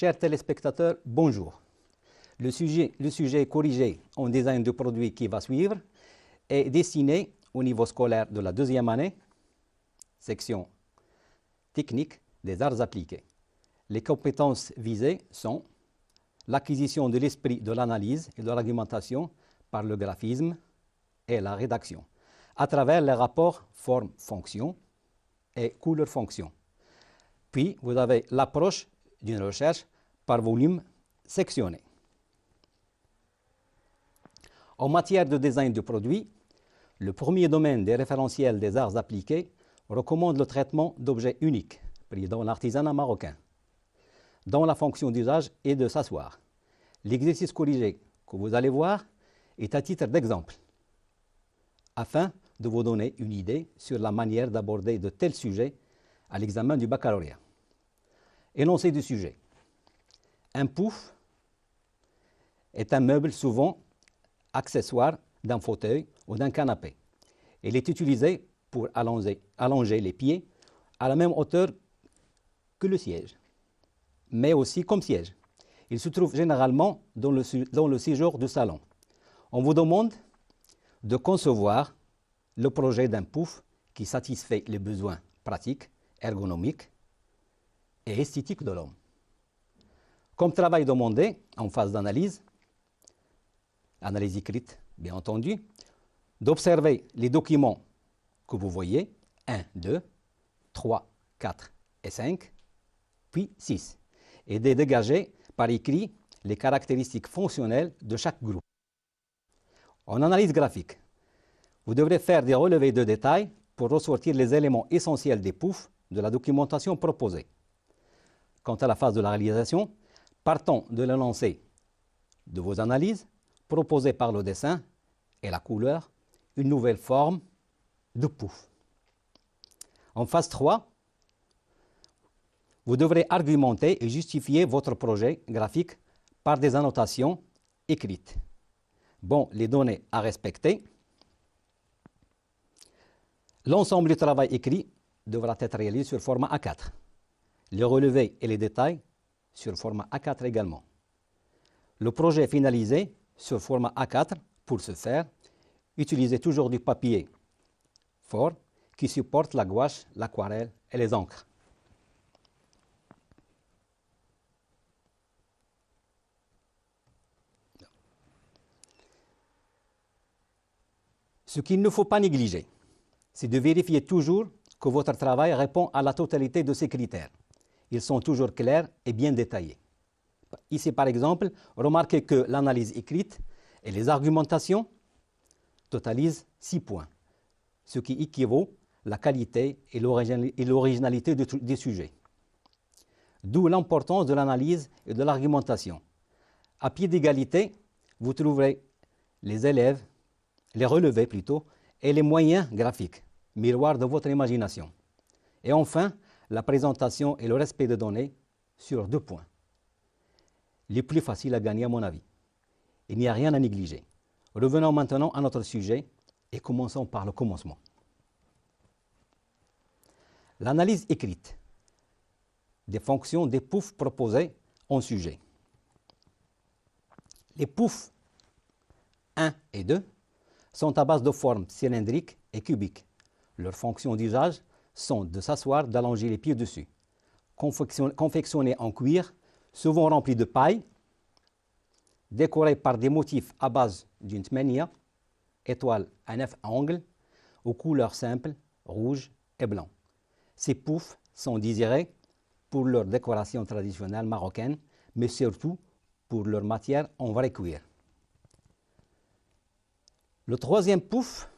Chers téléspectateurs, bonjour. Le sujet corrigé en design de produit qui va suivre est destiné au niveau scolaire de la deuxième année, section technique des arts appliqués. Les compétences visées sont l'acquisition de l'esprit de l'analyse et de l'argumentation par le graphisme et la rédaction, à travers les rapports forme-fonction et couleur-fonction. Puis, vous avez l'approche d'une recherche par volume sectionné. En matière de design de produits, le premier domaine des référentiels des arts appliqués recommande le traitement d'objets uniques, pris dans l'artisanat marocain, dont la fonction d'usage est de s'asseoir. L'exercice corrigé que vous allez voir est à titre d'exemple, afin de vous donner une idée sur la manière d'aborder de tels sujets à l'examen du baccalauréat. Énoncé du sujet. Un pouf est un meuble souvent accessoire d'un fauteuil ou d'un canapé. Il est utilisé pour allonger les pieds à la même hauteur que le siège, mais aussi comme siège. Il se trouve généralement dans le séjour du salon. On vous demande de concevoir le projet d'un pouf qui satisfait les besoins pratiques, ergonomiques et esthétiques de l'homme. Comme travail demandé en phase d'analyse, analyse écrite bien entendu, d'observer les documents que vous voyez, 1, 2, 3, 4 et 5, puis 6, et de dégager par écrit les caractéristiques fonctionnelles de chaque groupe. En analyse graphique, vous devrez faire des relevés de détails pour ressortir les éléments essentiels des poufs de la documentation proposée. Quant à la phase de la réalisation, partons de l'énoncé de vos analyses, proposées par le dessin et la couleur, une nouvelle forme de pouf. En phase 3, vous devrez argumenter et justifier votre projet graphique par des annotations écrites. Bon, les données à respecter. L'ensemble du travail écrit devra être réalisé sur format A4. Les relevés et les détails sur format A4 également. Le projet finalisé sur format A4, pour ce faire, utilisez toujours du papier fort qui supporte la gouache, l'aquarelle et les encres. Ce qu'il ne faut pas négliger, c'est de vérifier toujours que votre travail répond à la totalité de ces critères. Ils sont toujours clairs et bien détaillés. Ici, par exemple, remarquez que l'analyse écrite et les argumentations totalisent 6 points, ce qui équivaut à la qualité et l'originalité des sujets. D'où l'importance de l'analyse et de l'argumentation. À pied d'égalité, vous trouverez les relevés plutôt, et les moyens graphiques, miroir de votre imagination. Et enfin, la présentation et le respect des données sur 2 points. Les plus faciles à gagner à mon avis. Il n'y a rien à négliger. Revenons maintenant à notre sujet et commençons par le commencement. L'analyse écrite des fonctions des poufs proposés en sujet. Les poufs 1 et 2 sont à base de formes cylindriques et cubiques. Leurs fonctions d'usage sont de s'asseoir, d'allonger les pieds dessus. Confectionnés en cuir, souvent remplis de paille, décorés par des motifs à base d'une tmenia, étoile à 9 angles, aux couleurs simples, rouge et blanc. Ces poufs sont désirés pour leur décoration traditionnelle marocaine, mais surtout pour leur matière en vrai cuir. Le troisième pouf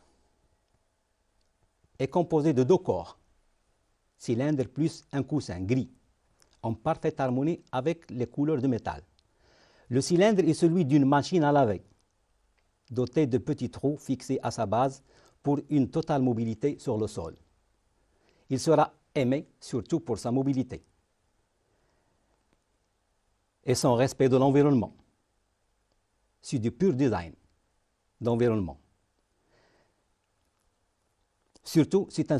est composé de 2 corps, cylindre plus un coussin gris, en parfaite harmonie avec les couleurs de métal. Le cylindre est celui d'une machine à laver, dotée de petits trous fixés à sa base pour une totale mobilité sur le sol. Il sera aimé surtout pour sa mobilité et son respect de l'environnement. C'est du pur design d'environnement. Surtout, c'est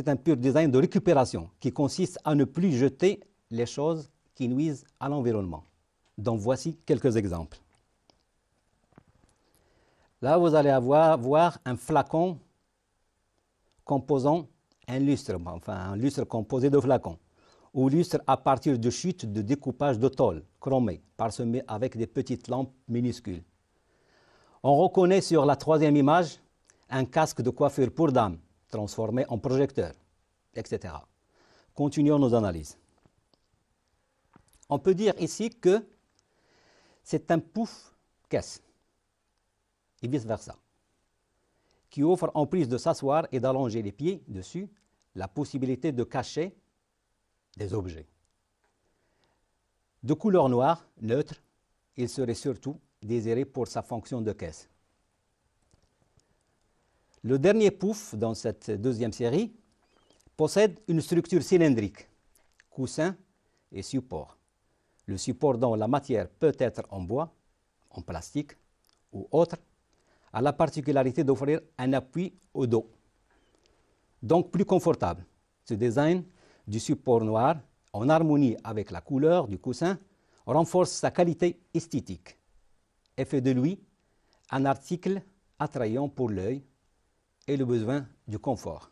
un pur design de récupération qui consiste à ne plus jeter les choses qui nuisent à l'environnement. Donc voici quelques exemples. Là, vous allez voir un flacon composant un lustre, enfin un lustre composé de flacons, ou lustre à partir de chutes de découpage de tôle chromée, parsemées avec des petites lampes minuscules. On reconnaît sur la troisième image un casque de coiffure pour dame, transformé en projecteur, etc. Continuons nos analyses. On peut dire ici que c'est un pouf-caisse, et vice-versa, qui offre, en plus de s'asseoir et d'allonger les pieds dessus, la possibilité de cacher des objets. De couleur noire, neutre, il serait surtout désiré pour sa fonction de caisse. Le dernier pouf dans cette deuxième série possède une structure cylindrique, coussin et support. Le support dont la matière peut être en bois, en plastique ou autre, a la particularité d'offrir un appui au dos, donc plus confortable. Ce design du support noir, en harmonie avec la couleur du coussin, renforce sa qualité esthétique et fait de lui un article attrayant pour l'œil et le besoin du confort.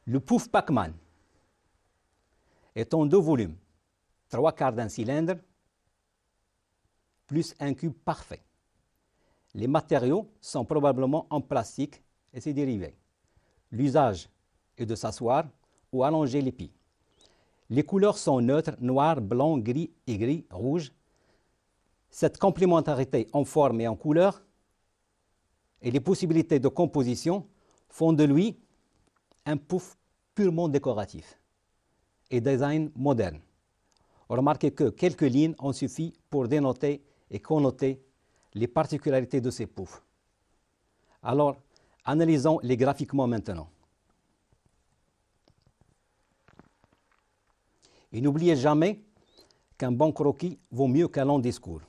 Le pouf Pac-Man est en deux volumes, 3/4 d'un cylindre, plus un cube parfait. Les matériaux sont probablement en plastique et ses dérivés. L'usage est de s'asseoir ou allonger les pieds. Les couleurs sont neutres, noir, blanc, gris et gris, rouge. Cette complémentarité en forme et en couleur et les possibilités de composition font de lui un pouf purement décoratif et design moderne. Remarquez que quelques lignes ont suffi pour dénoter et connoter les particularités de ces poufs. Alors, analysons-les graphiquement maintenant. Et n'oubliez jamais qu'un bon croquis vaut mieux qu'un long discours.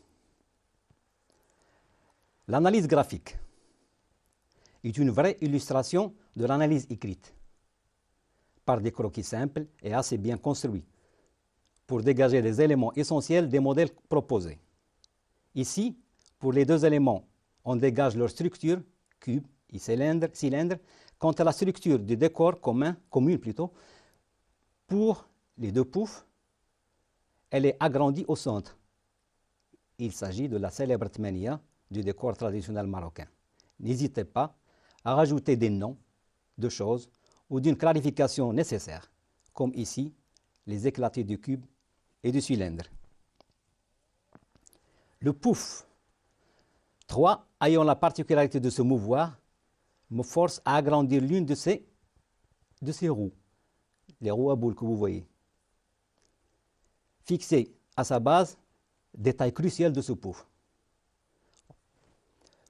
L'analyse graphique est une vraie illustration de l'analyse écrite, par des croquis simples et assez bien construits, pour dégager les éléments essentiels des modèles proposés. Ici, pour les deux éléments, on dégage leur structure, cube et cylindre. Quant à la structure du décor commune plutôt, pour les deux poufs, elle est agrandie au centre. Il s'agit de la célèbre tmania du décor traditionnel marocain. N'hésitez pas à rajouter des noms de choses ou d'une clarification nécessaire, comme ici, les éclatés du cube et du cylindre. Le pouf 3, ayant la particularité de se mouvoir, me force à agrandir l'une de ces roues, les roues à boules que vous voyez. Fixé à sa base, détail crucial de ce pouf.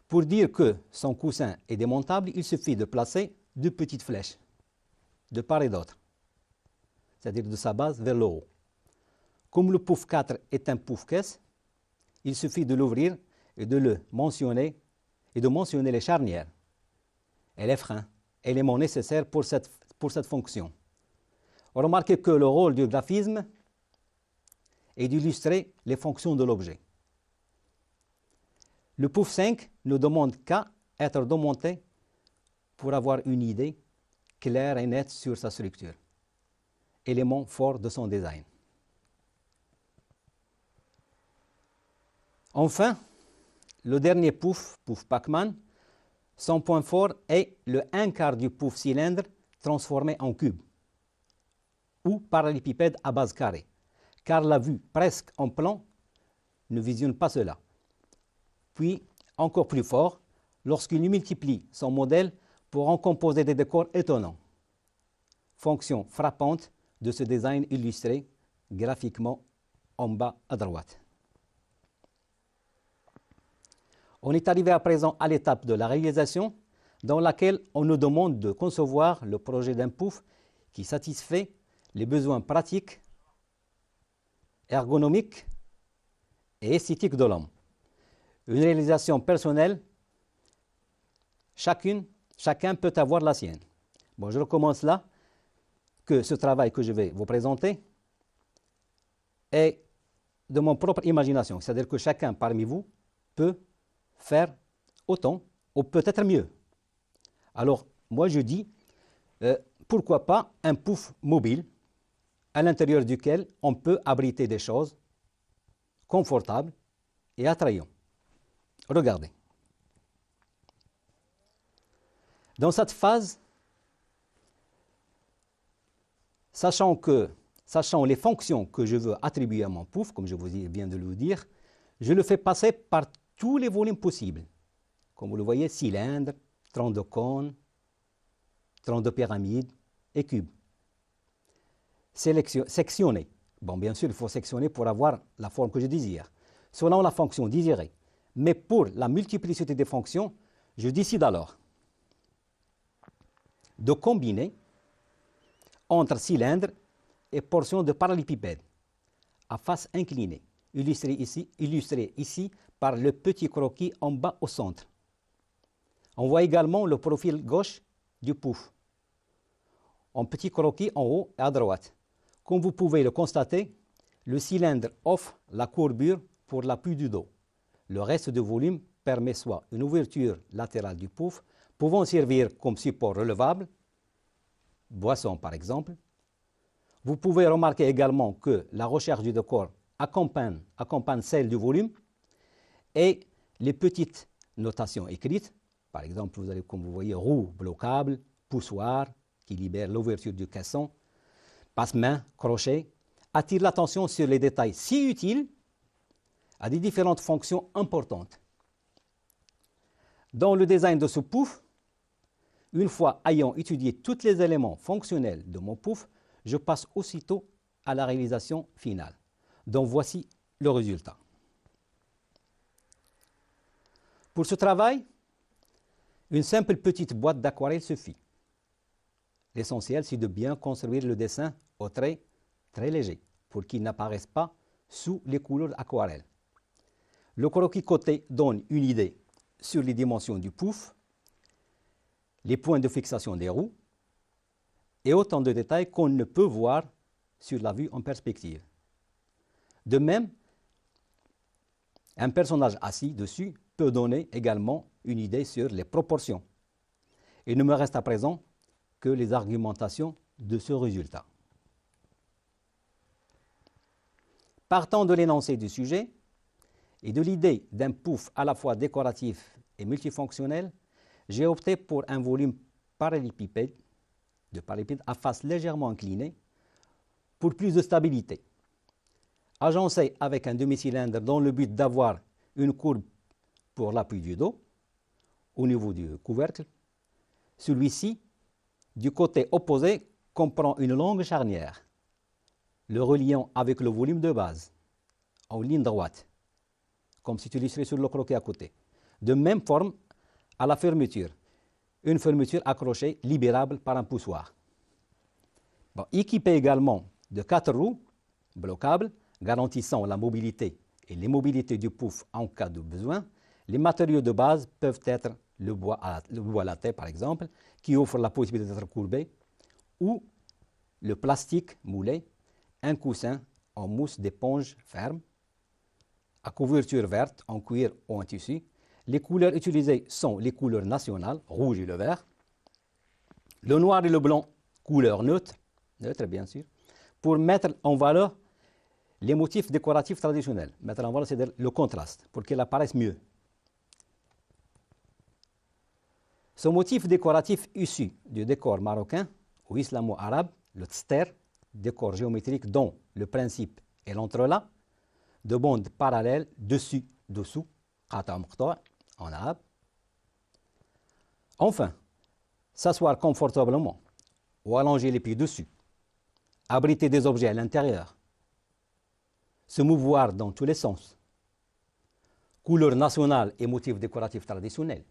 Pour dire que son coussin est démontable, il suffit de placer deux petites flèches, de part et d'autre, c'est-à-dire de sa base vers le haut. Comme le pouf 4 est un pouf caisse, il suffit de l'ouvrir et de mentionner les charnières et les freins, éléments nécessaires pour cette fonction. Remarquez que le rôle du graphisme est d'illustrer les fonctions de l'objet. Le pouf 5 ne demande qu'à être démonté pour avoir une idée claire et nette sur sa structure, élément fort de son design. Enfin, le dernier pouf Pac-Man, son point fort est le 1/4 du pouf cylindre transformé en cube ou parallélépipède à base carrée, car la vue presque en plan ne visionne pas cela. Puis, encore plus fort, lorsqu'il multiplie son modèle pour en composer des décors étonnants. Fonction frappante de ce design illustré graphiquement en bas à droite. On est arrivé à présent à l'étape de la réalisation dans laquelle on nous demande de concevoir le projet d'un pouf qui satisfait les besoins pratiques, ergonomiques et esthétiques de l'homme. Une réalisation personnelle, chacun peut avoir la sienne. Bon, je recommence là. que ce travail que je vais vous présenter est de mon propre imagination, c'est-à-dire que chacun parmi vous peut faire autant ou peut-être mieux. Alors, moi je dis, pourquoi pas un pouf mobile à l'intérieur duquel on peut abriter des choses confortables et attrayantes. Regardez. Dans cette phase, sachant les fonctions que je veux attribuer à mon pouf, comme je viens de le dire, je le fais passer par tous les volumes possibles. Comme vous le voyez, cylindre, tronc de cône, tronc de pyramide et cube. Sectionner. Bon, bien sûr, il faut sectionner pour avoir la forme que je désire, selon la fonction désirée. Mais pour la multiplicité des fonctions, je décide alors de combiner entre cylindre et portion de parallélépipède à face inclinée, illustré ici par le petit croquis en bas au centre. On voit également le profil gauche du pouf, en petit croquis en haut et à droite. Comme vous pouvez le constater, le cylindre offre la courbure pour l'appui du dos. Le reste du volume permet soit une ouverture latérale du pouf, pouvant servir comme support relevable, boisson par exemple. Vous pouvez remarquer également que la recherche du décor accompagne celle du volume et les petites notations écrites. Par exemple, vous avez, comme vous voyez, roue bloquable, poussoir qui libère l'ouverture du caisson, passe-main, crochet, attirent l'attention sur les détails si utiles à des différentes fonctions importantes. Dans le design de ce pouf, une fois ayant étudié tous les éléments fonctionnels de mon pouf, je passe aussitôt à la réalisation finale. Donc voici le résultat. Pour ce travail, une simple petite boîte d'aquarelle suffit. L'essentiel, c'est de bien construire le dessin au trait très léger pour qu'il n'apparaisse pas sous les couleurs aquarelles. Le croquis côté donne une idée sur les dimensions du pouf, les points de fixation des roues et autant de détails qu'on ne peut voir sur la vue en perspective. De même, un personnage assis dessus peut donner également une idée sur les proportions. Il ne me reste à présent que les argumentations de ce résultat. Partant de l'énoncé du sujet et de l'idée d'un pouf à la fois décoratif et multifonctionnel, j'ai opté pour un volume parallélépipède à face légèrement inclinée pour plus de stabilité. Agencé avec un demi-cylindre dans le but d'avoir une courbe pour l'appui du dos au niveau du couvercle, celui-ci, du côté opposé, comprend une longue charnière, le reliant avec le volume de base, en ligne droite, comme c'est illustré sur le croquis à côté. De même forme à la fermeture, une fermeture accrochée, libérable par un poussoir. Bon, équipé également de 4 roues bloquables, garantissant la mobilité et l'immobilité du pouf en cas de besoin, les matériaux de base peuvent être le bois latte par exemple, qui offre la possibilité d'être courbé, ou le plastique moulé, un coussin en mousse d'éponge ferme, à couverture verte en cuir ou en tissu. Les couleurs utilisées sont les couleurs nationales, rouge et le vert. Le noir et le blanc, couleurs neutres bien sûr, pour mettre en valeur les motifs décoratifs traditionnels. Mettre en valeur, c'est-à-dire le contraste, pour qu'ils apparaissent mieux. Ce motif décoratif issu du décor marocain ou islamo-arabe, le tster, décor géométrique dont le principe est l'entrelac de bandes parallèles dessus-dessous, en arabe. Enfin, s'asseoir confortablement ou allonger les pieds dessus, abriter des objets à l'intérieur, se mouvoir dans tous les sens, couleurs nationales et motifs décoratifs traditionnels,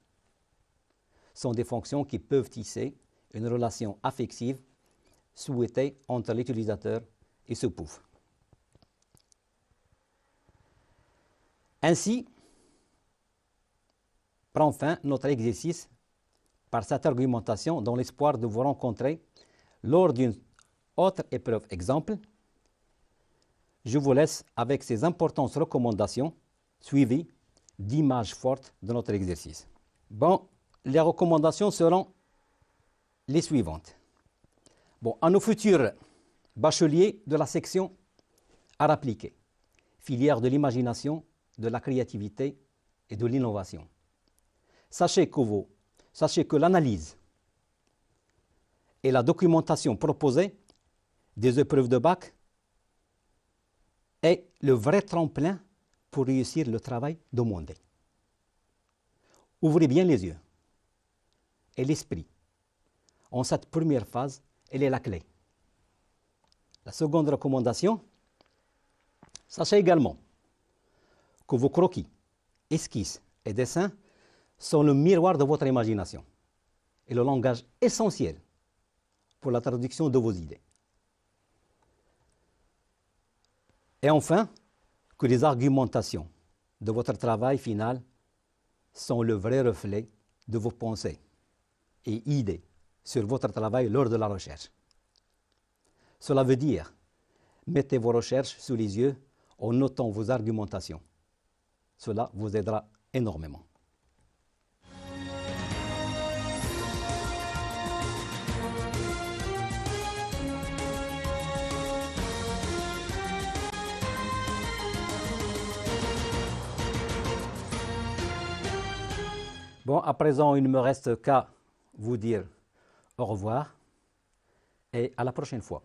sont des fonctions qui peuvent tisser une relation affective souhaitée entre l'utilisateur et ce pouf. Ainsi, prend fin notre exercice par cette argumentation dans l'espoir de vous rencontrer lors d'une autre épreuve exemple. Je vous laisse avec ces importantes recommandations suivies d'images fortes de notre exercice. Bon, les recommandations seront les suivantes. Bon, à nos futurs bacheliers de la section art appliqué, filière de l'imagination, de la créativité et de l'innovation. Sachez que l'analyse et la documentation proposée des épreuves de bac est le vrai tremplin pour réussir le travail demandé. Ouvrez bien les yeux et l'esprit. En cette première phase, elle est la clé. La seconde recommandation, sachez également que vos croquis, esquisses et dessins sont le miroir de votre imagination et le langage essentiel pour la traduction de vos idées. Et enfin, que les argumentations de votre travail final sont le vrai reflet de vos pensées et idées sur votre travail lors de la recherche. Cela veut dire, mettez vos recherches sous les yeux en notant vos argumentations. Cela vous aidera énormément. Bon, à présent, il ne me reste qu'à vous dire au revoir et à la prochaine fois.